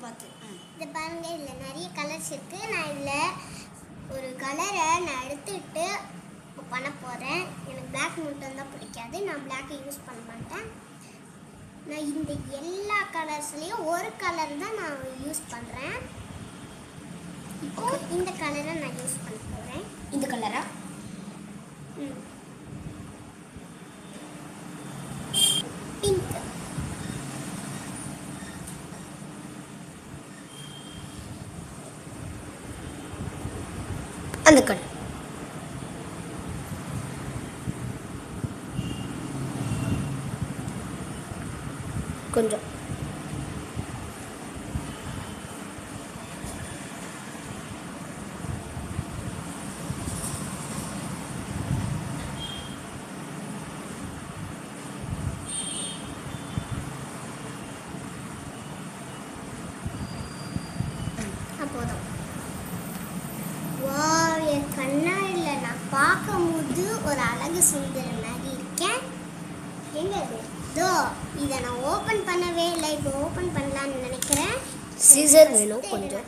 பார்த்து. இதை பாருங்க, இதில் நிறைய கலர்ஸ் இருக்குது. நான் இதில் ஒரு கலரை நான் எடுத்துக்கிட்டு பண்ண போகிறேன். எனக்கு பிளாக் மட்டும் தான் பிடிக்காது, நான் பிளாக்கை யூஸ் பண்ண மாட்டேன். நான் இந்த எல்லா கலர்ஸ்லேயும் ஒரு கலர் தான் நான் யூஸ் பண்ணுறேன். இப்போ இந்த கலரை நான் யூஸ் பண்ண போகிறேன். இந்த கலரா? பிங்க். அந்த கலர். கொஞ்சம் அப்போதான் வாவ், என் கண்ணாடியில் நான் பார்க்கும்போது ஒரு அழகு சுந்தர மாதிரி இருக்கேன். எங்க இது? இதோ இதை நான் ஓப்பன் பண்ணவே இல்லை. இப்போ ஓப்பன் பண்ணலான்னு நினைக்கிறேன். சீசர் வேணும் கொஞ்சம்.